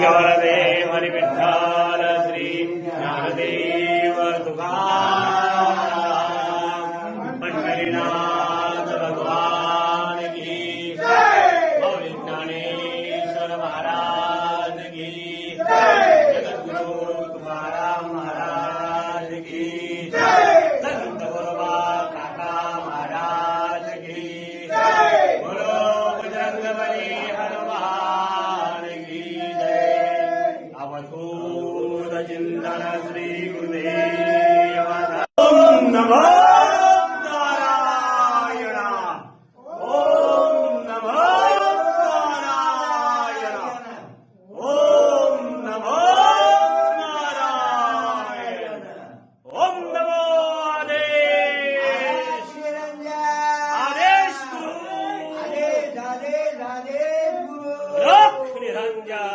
गवळदेव हरी विठ्ठल श्री ज्ञानदेव तुकाराम पंढरीनाथ भगवान की मौली ज्ञानेश्वर महाराज की जगद्गुरु तुकाराम महाराज की संत गुरुबा काका महाराज की बोलो बजरंगबली हनुमान की अवधूत चिंतन श्री गुरुदेव ओम नमो नारायण ओम नमो नारायण ओम नमो नारायण ओम नमो आदेश आदेश गुरु लख निरंजन